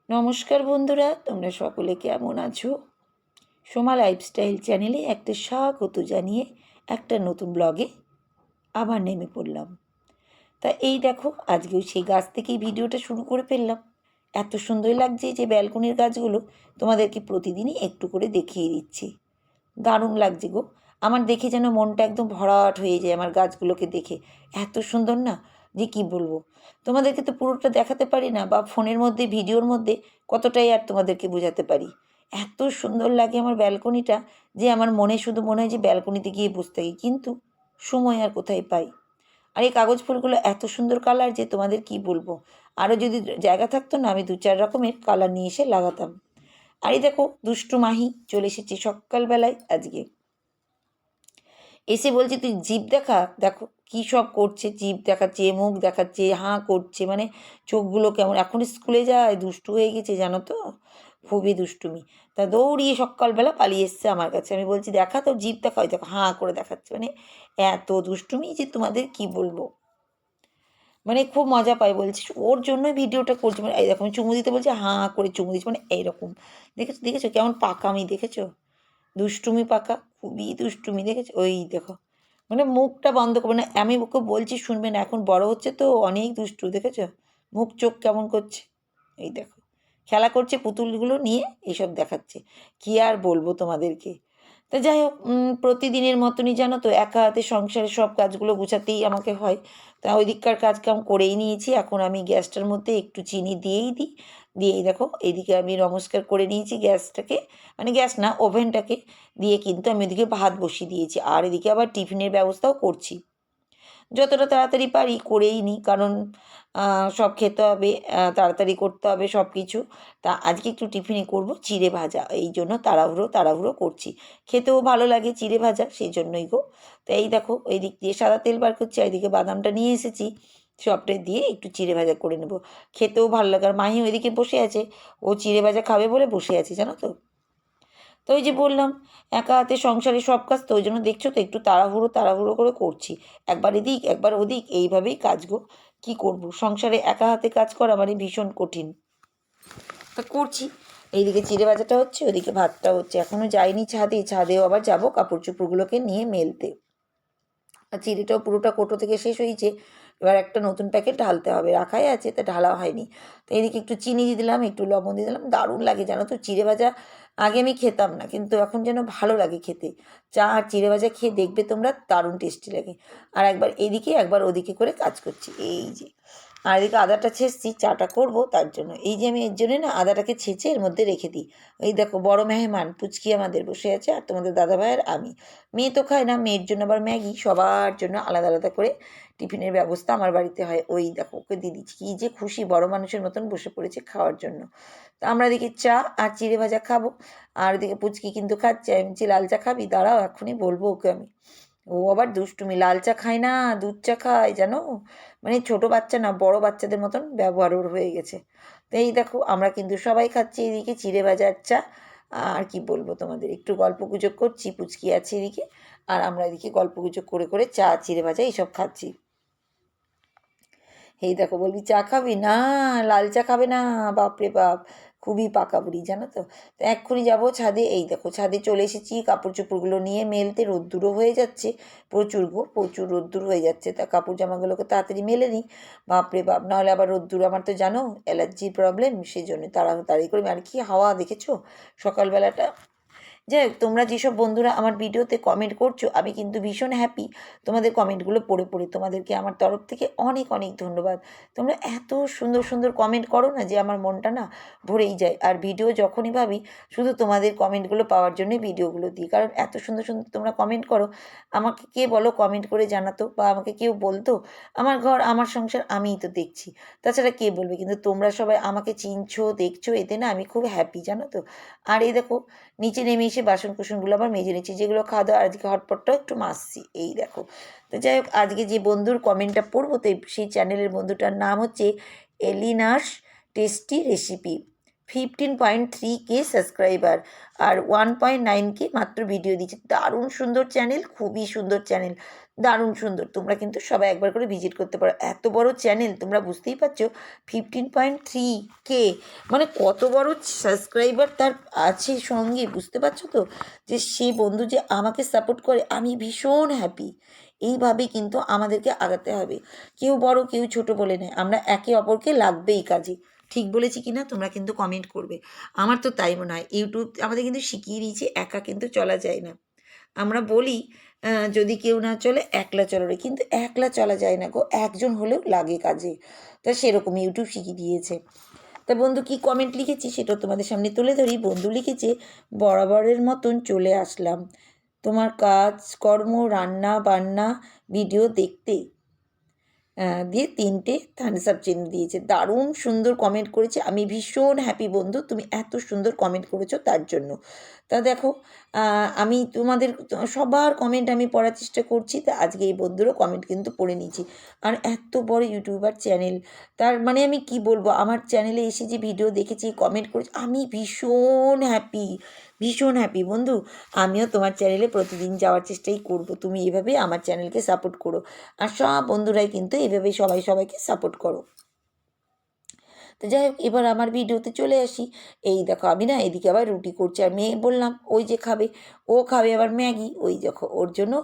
নমস্কার বন্ধুরা, তোমরা সকলে কেমন আছো? সোমা লাইফস্টাইল চ্যানেলে একটা স্বাগত জানিয়ে একটা নতুন ব্লগে আবার নেমে পড়লাম। তা এই দেখো, আজকেও সেই গাছ থেকেই ভিডিওটা শুরু করে ফেললাম। এত সুন্দর লাগছে যে ব্যালকনির গাছগুলো তোমাদেরকে প্রতিদিনই একটু করে দেখিয়ে দিচ্ছি। দারুণ লাগছে গো। আমার দেখে যেন মনটা একদম ভরাট হয়ে যায় আমার গাছগুলোকে দেখে। এত সুন্দর না, যে কি বলবো। তোমাদেরকে তো পুরোটা দেখাতে পারি না, বা ফোনের মধ্যে ভিডিওর মধ্যে কতটাই আর তোমাদেরকে বোঝাতে পারি। এত সুন্দর লাগে আমার ব্যালকনিটা, যে আমার শুধু মনে হয় যে ব্যালকনিতে গিয়ে বসতে থাকি, কিন্তু সময় আর কোথায় পাই। আর এই কাগজ ফুলগুলো এত সুন্দর কালার যে তোমাদের কি বলবো। আরও যদি জায়গা থাকতো না, আমি 2-4 রকমের কালার নিয়ে এসে লাগাতাম। আর এই দেখো, দুষ্টু মাহি চলে এসেছি সকালবেলায় আজকে। এসে বলছে তুই জিভ দেখা, দেখো কী সব করছে, জিভ দেখাচ্ছে, মুখ দেখাচ্ছে, হাঁ করছে, মানে চোখগুলো কেমন। এখন স্কুলে যায়, দুষ্টু হয়ে গেছে জানো তো, খুবই দুষ্টুমি। তা দৌড়িয়ে সকালবেলা পালিয়ে এসছে আমার কাছে। আমি বলছি দেখা, তো জিভ দেখা, ওই দেখো হাঁ করে দেখাচ্ছে, মানে এত দুষ্টুমি যে তোমাদের কি বলবো। মানে খুব মজা পাই, বলছি ওর জন্যই ভিডিওটা করছি। মানে এই রকম চুমু দিতে বলছে, হাঁ করে চুমু দিচ্ছে, মানে এইরকম। দেখেছো দেখেছো কেমন পাকামি, দেখেছো? দুষ্টুমি পাকা, খুবই দুষ্টুমি, দেখেছো? ওই দেখো, মানে মুখটা বন্ধ করবে না। আমি ওকে বলছি শুনবে না, এখন বড় হচ্ছে তো অনেক দুষ্টু, দেখেছো? মুখ চোখ কেমন করছে, এই দেখো। খেলা করছে পুতুলগুলো নিয়ে, এইসব দেখাচ্ছে। কি আর বলবো তোমাদেরকে। তা যাই হোক, প্রতিদিনের মতনই জানো তো, একা হাতে সংসারের সব কাজগুলো গুছাতেই আমাকে হয়। তা ওই দিককার কাজ কাম করেই নিয়েছি। এখন আমি গ্যাসটার মধ্যে একটু চিনি দিয়েই দিই। দিয়েই দেখো এইদিকে আমি নমস্কার করে নিয়েছি গ্যাসটাকে, মানে গ্যাস না, ওভেনটাকে। দিয়ে কিন্তু আমি ওদিকে ভাত বসিয়ে দিয়েছি, আর এদিকে আবার টিফিনের ব্যবস্থাও করছি। যতটা তাড়াতাড়ি পারি করেই নিই, কারণ সব খেতে হবে, তাড়াতাড়ি করতে হবে সব কিছু। তা আজকে একটু টিফিনে করব চিড়ে ভাজা, এই জন্য তাড়াহুড়ো তাড়াহুড়ো করছি। খেতেও ভালো লাগে চিড়ে ভাজা, সেই জন্যই গো। তো এই দেখো, ওই দিক দিয়ে সাদা তেল বার করছি, এইদিকে বাদামটা নিয়ে এসেছি, সবটাই দিয়ে একটু চিড়ে ভাজা করে নেব। খেতেও ভালো লাগে। আর মাহি ওইদিকে বসে আছে, ও চিড়ে ভাজা খাবে বলে বসে আছে জানো তো। তো ওই যে বললাম, একা হাতে সংসারে সব কাজ, তো ওই জন্য দেখছো তো একটু তাড়াহুড়ো তাড়াহুড়ো করে করছি। একবার এদিক একবার ওদিক, এইভাবেই কাজ গো। কী করবো, সংসারে একা হাতে কাজ করা মানে ভীষণ কঠিন। তা করছি। এইদিকে চিড়ে ভাজাটা হচ্ছে, ওদিকে ভাতটা হচ্ছে। এখনও যাইনি ছাদে, ছাদেও আবার যাবো কাপড় চোপড়গুলোকে নিয়ে মেলতে। আর চিড়েটাও পুরোটা কোটো থেকে শেষ হয়েছে। এবার একটা নতুন প্যাকেট ঢালতে হবে, রাখাই আছে, তা ঢালা হয়নি। তো এদিকে একটু চিনি দিয়ে দিলাম, একটু লবণ দিয়ে দিলাম। দারুণ লাগে জানো তো চিড়ে ভাজা। আগে আমি খেতাম না, কিন্তু এখন যেন ভালো লাগে খেতে। চা আর চিড়ে ভাজা খেয়ে দেখবে তোমরা, দারুণ টেস্টি লাগে। আর একবার এদিকে একবার ওদিকে করে কাজ করছি, এই যে। আর এদিকে আদাটা ছেঁচছি, চাটা করব তার জন্য। এই যে আমি এর জন্য না আদাটাকে ছেঁচে এর মধ্যে রেখে দিই। এই দেখো, বড় মেহমান পুচকি আমাদের বসে আছে, আর তোমাদের দাদাভাই আর আমি। মেয়ে তো খায় না, মেয়ের জন্য আবার ম্যাগি, সবার জন্য আলাদা আলাদা করে টিফিনের ব্যবস্থা আমার বাড়িতে হয়। ওই দেখো ওকে দিয়ে দিচ্ছি, কী যে খুশি, বড় মানুষের মতন বসে পড়েছে খাওয়ার জন্য। তো আমরা এদিকে চা আর চিড়ে ভাজা খাবো। আর ওদিকে পুচকি কিন্তু খাচ্ছে। আমি বলছি লাল চা খাবি, দাঁড়াও এখনই বলবো ওকে আমি। ও আবার দুষ্টুমি, লাল চা খায় না, দুধ চা খায় জানো। মানে ছোট বাচ্চা না, বড় বাচ্চাদের মতন ব্যবহার ওর হয়ে গেছে। তো এই দেখো, আমরা কিন্তু সবাই খাচ্ছি এদিকে চিড়ে ভাজার চা। আর কি বলবো তোমাদের, একটু গল্প গুজব করছি, পুচকি আছে এদিকে, আর আমরা এদিকে গল্প গুজব করে করে চা চিড়ে ভাজা এইসব খাচ্ছি। এই দেখো, বলবি চা খাবি না, লাল চা খাবে না, বাপরে বাপ, খুবই পাকা বুড়ি জানো তো। তো এক্ষুনি যাবো ছাদে। এই দেখো ছাদে চলে এসেছি কাপড় চোপড়গুলো নিয়ে মেলতে। রোদ্দুরও হয়ে যাচ্ছে প্রচুর গো, প্রচুর রোদ্দুর হয়ে যাচ্ছে। তা কাপড় জামাগুলোকে তাড়াতাড়ি মেলে নিই, বাপরে বাপ, নাহলে আবার রোদ্দুর, আমার তো জানো অ্যালার্জির প্রবলেম, সেই জন্য তাড়াতাড়ি করে। আর কি হাওয়া দেখেছো সকালবেলাটা। যাই হোক, তোমরা যেসব বন্ধুরা আমার ভিডিওতে কমেন্ট করছো, আমি কিন্তু ভীষণ হ্যাপি তোমাদের কমেন্টগুলো পড়ে পড়ে। তোমাদেরকে আমার তরফ থেকে অনেক অনেক ধন্যবাদ। তোমরা এত সুন্দর সুন্দর কমেন্ট করো না, যে আমার মনটা না ভরেই যায়। আর ভিডিও যখনই ভাবি, শুধু তোমাদের কমেন্টগুলো পাওয়ার জন্যই ভিডিওগুলো দিই, কারণ এত সুন্দর সুন্দর তোমরা কমেন্ট করো। আমাকে কে বলো কমেন্ট করে জানাতো, বা আমাকে কেউ বলতো আমার ঘর আমার সংসার আমিই তো দেখছি, তাছাড়া কে বলবে। কিন্তু তোমরা সবাই আমাকে চিনছো দেখছো, এতে না আমি খুব হ্যাপি জানো তো। আর এই দেখো, নিচে নেমে এসে বাসন কুসনগুলো আবার মেজে নিচ্ছি, যেগুলো খাওয়া দাওয়া, আজকে হটপটটাও একটু মাজছি, এই দেখো। তো যাই হোক, আজকে যে বন্ধুর কমেন্টটা পড়বো, তো সেই চ্যানেলের বন্ধুটার নাম হচ্ছে এলিনাস টেস্টি রেসিপি। 15.3K সাবস্ক্রাইবার আর 1.9K মাত্র ভিডিও দিচ্ছে। দারুণ সুন্দর চ্যানেল, খুবই সুন্দর চ্যানেল, দারুণ সুন্দর। তোমরা কিন্তু সবাই একবার করে ভিজিট করতে পারো। এত বড় চ্যানেল, তোমরা বুঝতেই পারছো 15.3K মানে কত বড় সাবস্ক্রাইবার তার আছে সঙ্গে, বুঝতে পারছো তো? যে সে বন্ধু যে আমাকে সাপোর্ট করে, আমি ভীষণ হ্যাপি। এইভাবেই কিন্তু আমাদেরকে আগাতে হবে, কেউ বড় কেউ ছোট বলে নেয়, আমরা একে অপরকে লাগবেই কাজে। ঠিক বলেছি কি না তোমরা কিন্তু কমেন্ট করবে। আমার তো তাই মনে হয়, ইউটিউব আমাদের কিন্তু শিখিয়ে দিয়েছে একা কিন্তু চলা যায় না। আমরা বলি যদি কেউ না চলে একলা চলো রে, কিন্তু একলা চলা যায় না গো, একজন হলেও লাগে কাজে। তা সেরকম ইউটিউব শিখিয়ে দিয়েছে। তা বন্ধু কি কমেন্ট লিখেছি সেটা তোমাদের সামনে তুলে ধরি। বন্ধু লিখেছে, বরাবরের মতন চলে আসলাম তোমার কাজ কর্ম রান্না বান্না ভিডিও দেখতে, দিয়ে 3টে থামস আপ চিহ্ন দিয়েছে। দারুণ সুন্দর কমেন্ট করেছে, আমি ভীষণ হ্যাপি বন্ধু, তুমি এত সুন্দর কমেন্ট করেছো তার জন্য। তা দেখো আমি তোমাদের সবার কমেন্ট আমি পড়ার চেষ্টা করছি। তা আজকে এই বন্ধুরও কমেন্ট কিন্তু পড়ে নিয়েছি। আর এত বড় ইউটিউবার চ্যানেল, তার মানে আমি কি বলবো, আমার চ্যানেলে এসে যে ভিডিও দেখেছি কমেন্ট করেছি, আমি ভীষণ হ্যাপি, ভীষণ হ্যাপি বন্ধু। আমিও তোমার চ্যানেলে প্রতিদিন যাওয়ার চেষ্টাই করব, তুমি এভাবে আমার চ্যানেলকে সাপোর্ট করো। আর সব বন্ধুরাই কিন্তু এভাবেই সবাই সবাইকে সাপোর্ট করো। তো যাই হোক, এবার আমার ভিডিওতে চলে আসি। এই দেখো আমি না এদিকে আবার রুটি করছি, আর মেয়ে বললাম ওই যে খাবে, ও খাবে আবার ম্যাগি, ওই দেখো ওর জন্য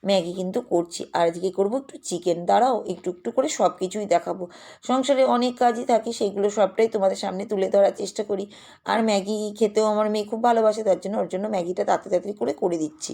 ম্যাগি কিন্তু করছি। আর এদিকে করবো একটু চিকেন, দাঁড়াও একটু একটু করে সব কিছুই দেখাবো। সংসারে অনেক কাজই থাকে, সেগুলো সবটাই তোমাদের সামনে তুলে ধরার চেষ্টা করি। আর ম্যাগি খেতেও আমার মেয়ে খুব ভালোবাসে, তার জন্য ওর জন্য ম্যাগিটা তাড়াতাড়ি করে দিচ্ছি।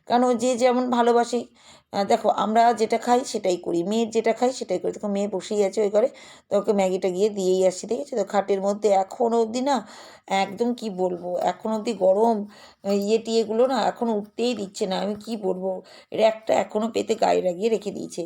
কারণ ও যে যেমন ভালোবাসে, দেখো আমরা যেটা খাই সেটাই করি, মেয়ের যেটা খাই সেটাই করি। দেখো মেয়ে বসেই আছে ওই ঘরে, তো ওকে ম্যাগিটা গিয়ে দিয়েই আসছি, দেখেছো তো? খাটের মধ্যে এখনও অবধি না, একদম কি বলবো, এখনও অবধি গরম টিয়েগুলো না এখনও উঠতেই দিচ্ছে না, আমি কি বলবো, একটা এখনও পেতে গায়ে লাগিয়ে রেখে দিয়েছে।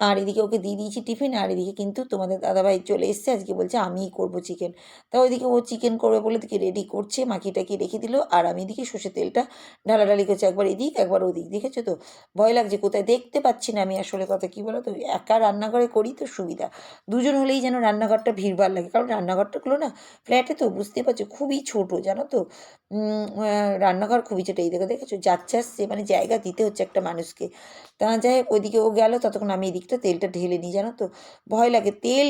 আর এদিকে ওকে দিয়ে দিয়েছি টিফিন, আর এদিকে কিন্তু তোমাদের দাদাভাই চলে এসছে, আজকে বলছে আমিই করবো চিকেন। তা ওইদিকে ও চিকেন করবে বলে দিকে রেডি করছে, মাখিটাকি রেখে দিল, আর আমি এদিকে সর্ষে তেলটা ঢালাঢালি করছে, একবার এদিক একবার ওদিক, দেখেছো তো? ভয় লাগছে, কোথায় দেখতে পাচ্ছি না আমি। আসলে কথা কী বলো তো, একা রান্নাঘরে করি তো সুবিধা, দুজন হলেই যেন রান্নাঘরটা ভিড়ভাড় লাগে, কারণ রান্নাঘরটাগুলো না ফ্ল্যাটে তো বুঝতে পারছো খুবই ছোট, জানো তো? রান্নাঘর খুবই ছোটো। এই দেখেছো যাচ্ছে আসছে, মানে জায়গা দিতে হচ্ছে একটা মানুষকে। তা যাই হোক, ওইদিকে ও গেল, ততক্ষণ আমি এদিকটা তেলটা ঢেলে নিই, জানো তো? ভয় লাগে, তেল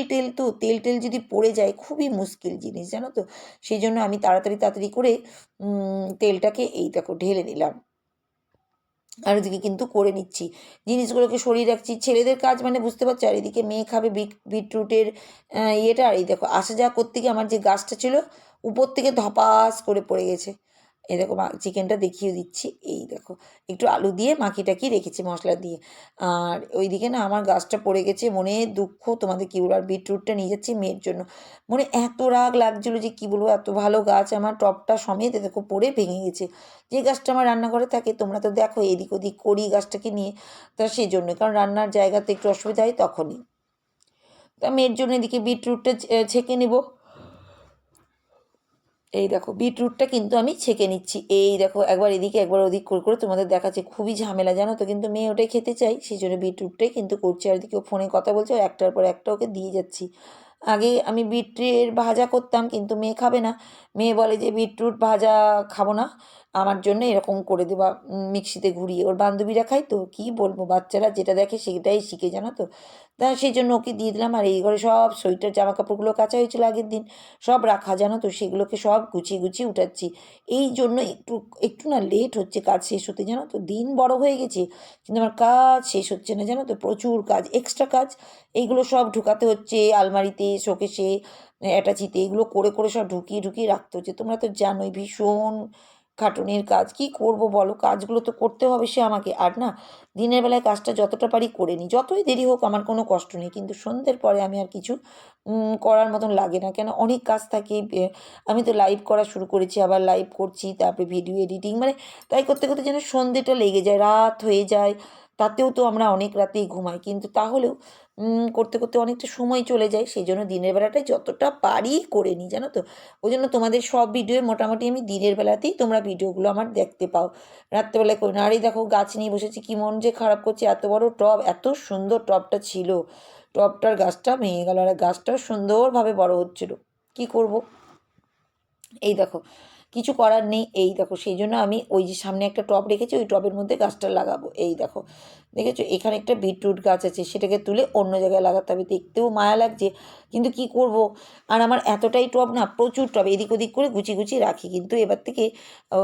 যদি পড়ে যায় খুবই মুশকিল জিনিস, জানো তো? সেই জন্য আমি তাড়াতাড়ি করে তেলটাকে এই দেখো ঢেলে নিলাম, আর ওদিকে কিন্তু করে নিচ্ছি, জিনিসগুলোকে সরিয়ে রাখছি। ছেলেদের কাজ মানে বুঝতে পারছো। আর এদিকে মেয়ে খাবে বিটরুটের ইয়েটা, আর এই দেখো আসা যাওয়া করতে গিয়ে আমার যে গাছটা ছিল উপর থেকে ধপাস করে পড়ে গেছে। এই দেখো চিকেনটা দেখিয়ে দিচ্ছি, এই দেখো একটু আলু দিয়ে মাখিটাকি রেখেছি মশলা দিয়ে। আর ওইদিকে না আমার গাছটা পড়ে গেছে, মনে দুঃখ, তোমাদের কী বলবো। আর বিটরুটটা নিয়ে যাচ্ছি মেয়ের জন্য, মনে এত রাগ লাগছিলো যে কী বলবো, এত ভালো গাছ আমার, টবটা সমেত দেখো পড়ে ভেঙে গেছে। যে গাছটা আমার রান্নাঘরে থাকে, তোমরা তো দেখো এদিক ওদিক করি গাছটাকে নিয়ে, তা সেই জন্য, কারণ রান্নার জায়গাতে একটু অসুবিধা হয় তখনই। তা মেয়ের জন্য এদিকে বিটরুটটা ছেঁকে নেব। এই দেখো বিটরুটটা কিন্তু আমি ছেঁকে নিচ্ছি, এই দেখো একবার এদিকে একবার ওদিক করে তোমাদের দেখাচ্ছে, খুবই ঝামেলা জানো তো, কিন্তু মেয়ে ওটাই খেতে চাই, সেই জন্য বিটরুটটাই কিন্তু করছি। আর এদিকে ও ফোনে কথা বলছে, একটার পর একটা ওকে দিয়ে যাচ্ছি। আগে আমি বিট্রের ভাজা করতাম, কিন্তু মেয়ে খাবে না, মেয়ে বলে যে বিটরুট ভাজা খাবো না, আমার জন্য এরকম করে দেবা মিক্সিতে ঘুরিয়ে। ওর বান্ধবীরা খায় তো, কী বলবো, বাচ্চারা যেটা দেখে সেটাই শিখে, জানো তো? তা সেই জন্য ওকে দিয়ে দিলাম। আর এই ঘরে সব সোয়েটার জামা কাপড়গুলো কাচা হয়েছিল আগের দিন, সব রাখা, জানো তো? সেগুলোকে সব গুছিয়ে উঠাচ্ছি। এই জন্য একটু একটু না লেট হচ্ছে কাজ শেষ হতে, জানো তো? দিন বড় হয়ে গেছে কিন্তু আমার কাজ শেষ হচ্ছে না, জানো তো? প্রচুর কাজ, এক্সট্রা কাজ, এইগুলো সব ঢুকাতে হচ্ছে আলমারিতে, শোকেসে, অ্যাটাচিতে, এগুলো করে সব ঢুকিয়ে রাখতে হচ্ছে। তোমরা তো জানোই ভীষণ খাটুনির কাজ, কি করব বলো, কাজগুলো তো করতে হবে সে আমাকে। আর না, দিনের বেলায় কাজটা যতটা পারি করে নিই, যতই দেরি হোক আমার কোনো কষ্ট নেই, কিন্তু সন্ধ্যের পরে আমি আর কিছু করার মতন লাগে না, কেন অনেক কাজ থাকে। আমি তো লাইভ করা শুরু করেছি, আবার লাইভ করছি, তারপরে ভিডিও এডিটিং, মানে তাই করতে করতে যেন সন্ধ্যেটা লেগে যায়, রাত হয়ে যায়। তাতেও তো আমরা অনেক রাতেই ঘুমাই, কিন্তু তাহলেও করতে অনেকটা সময় চলে যায়, সেই জন্য দিনের বেলাটাই যতটা পারি করে নিই, জানো তো? ওই জন্য তোমাদের সব ভিডিও মোটামুটি আমি দিনের বেলাতেই তোমরা ভিডিওগুলো আমার দেখতে পাও, রাত্রেবেলায় করি না। আর এই দেখো গাছ নিয়ে বসেছি, কি মন যে খারাপ করছে, এত বড় টব, এত সুন্দর টবটা ছিল, টবটার গাছটা ভেঙে গেল, আর গাছটাও সুন্দরভাবে বড় হচ্ছিল, কি করব। এই দেখো কিছু করার নেই, এই দেখো সেই জন্য আমি ওই যে সামনে একটা টব রেখেছি, ওই টবের মধ্যে গাছটা লাগাবো। এই দেখো দেখেছো, এখানে একটা বিটরুট গাছ আছে, সেটাকে তুলে অন্য জায়গায় লাগাতে হবে। দেখতেও মায়া লাগছে, কিন্তু কি করব। আর আমার এতটাই টব না, প্রচুর টব, এদিক ওদিক করে গুছিয়ে গুছিয়ে রাখি। কিন্তু এবার থেকে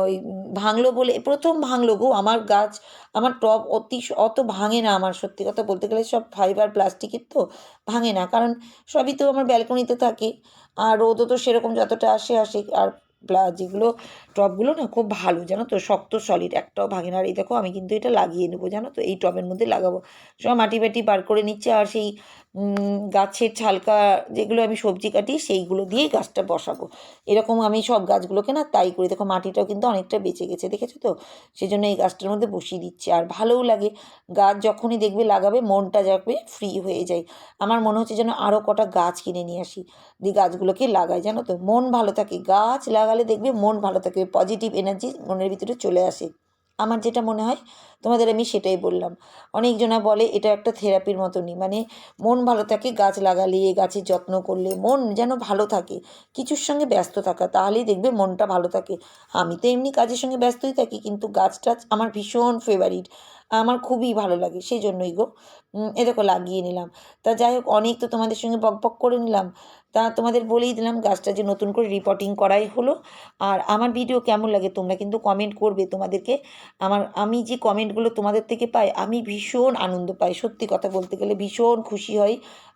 ওই ভাঙলো বলে, প্রথম ভাঙলো গো আমার গাছ। আমার টব অত ভাঙে না আমার, সত্যি কথা বলতে গেলে সব ফাইবার প্লাস্টিকের তো, ভাঙে না। কারণ সবই তো আমার ব্যালকনিতে থাকে, আর রোদও তো সেরকম যতটা আসে আসে। আর যেগুলো টবগুলো না খুব ভালো জানো তো, শক্ত সলিড, একটাও ভাঙে না। আর এই দেখো আমি কিন্তু এটা লাগিয়ে নেবো জানো তো, এই টবের মধ্যে লাগাবো। সব মাটি বাটি বার করে নিচ্ছে, আর সেই গাছের ছালকা যেগুলো আমি সবজি কাটি সেইগুলো দিয়েই গাছটা বসাবো। এরকম আমি সব গাছগুলোকে না তাই করি। দেখো মাটিটাও কিন্তু অনেকটা বেঁচে গেছে, দেখেছো তো। সেই জন্য এই গাছটার মধ্যে বসিয়ে দিচ্ছি। আর ভালোও লাগে, গাছ যখনই দেখবে লাগাবে মনটা যাবে ফ্রি হয়ে যায়। আমার মনে হচ্ছে যেন আরও কটা গাছ কিনে নিয়ে আসি, দিয়ে গাছগুলোকে লাগাই জানো তো, মন ভালো থাকে। গাছ লাগালে দেখবে মন ভালো থাকে, পজিটিভ এনার্জি মনের ভিতরে চলে আসে। আমার যেটা মনে হয় তোমাদের আমি সেটাই বললাম। অনেকজনা বলে এটা একটা থেরাপির মতনই, মানে মন ভালো থাকে গাছ লাগালে, গাছের যত্ন করলে মন যেন ভালো থাকে। কিছুর সঙ্গে ব্যস্ত থাকা, তাহলেই দেখবে মনটা ভালো থাকে। আমি তো এমনি কাজের সঙ্গে ব্যস্তই থাকি, কিন্তু গাছ টাছ আমার ভীষণ ফেভারিট, আমার খুবই ভালো লাগে। সেই জন্যই গো এ দেখো লাগিয়ে নিলাম। তা যাই হোক, অনেক তো তোমাদের সঙ্গে বক বক করে নিলাম। তা তোমাদের বলেই দিলাম গাছটা যে নতুন করে রিপোর্টিং করাই হলো। আর আমার ভিডিও কেমন লাগে তোমরা কিন্তু কমেন্ট করবে। তোমাদেরকে আমি যে কমেন্টগুলো তোমাদের থেকে পাই, আমি ভীষণ আনন্দ পাই, সত্যি কথা বলতে গেলে ভীষণ খুশি হই।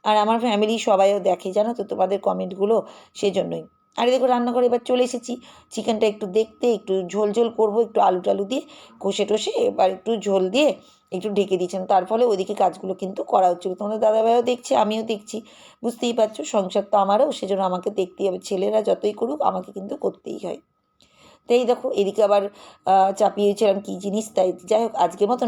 আর আমার ফ্যামিলি সবাইও দেখে জানো তো তোমাদের কমেন্টগুলো, সেজন্যই। আর দেখো রান্নাঘরে এবার চলে এসেছি, চিকেনটা একটু দেখতে, একটু ঝোল ঝোল করবো, একটু আলু টালু দিয়ে কষে টষে এবার একটু ঝোল দিয়ে একটু ঢেকে দিয়েছেন। তার ফলে ওইদিকে কাজগুলো কিন্তু করা হচ্ছিলো, তোমাদের দাদাভাইও দেখছে, আমিও দেখছি। বুঝতেই পারছো, সংসার তো আমারও, সেজন্য আমাকে দেখতেই হবে। ছেলেরা যতই করুক আমাকে কিন্তু করতেই হয়। তো এই দেখো এদিকে আবার চাপিয়েছিলাম কী জিনিস, তাই যাই হোক আজকের মতন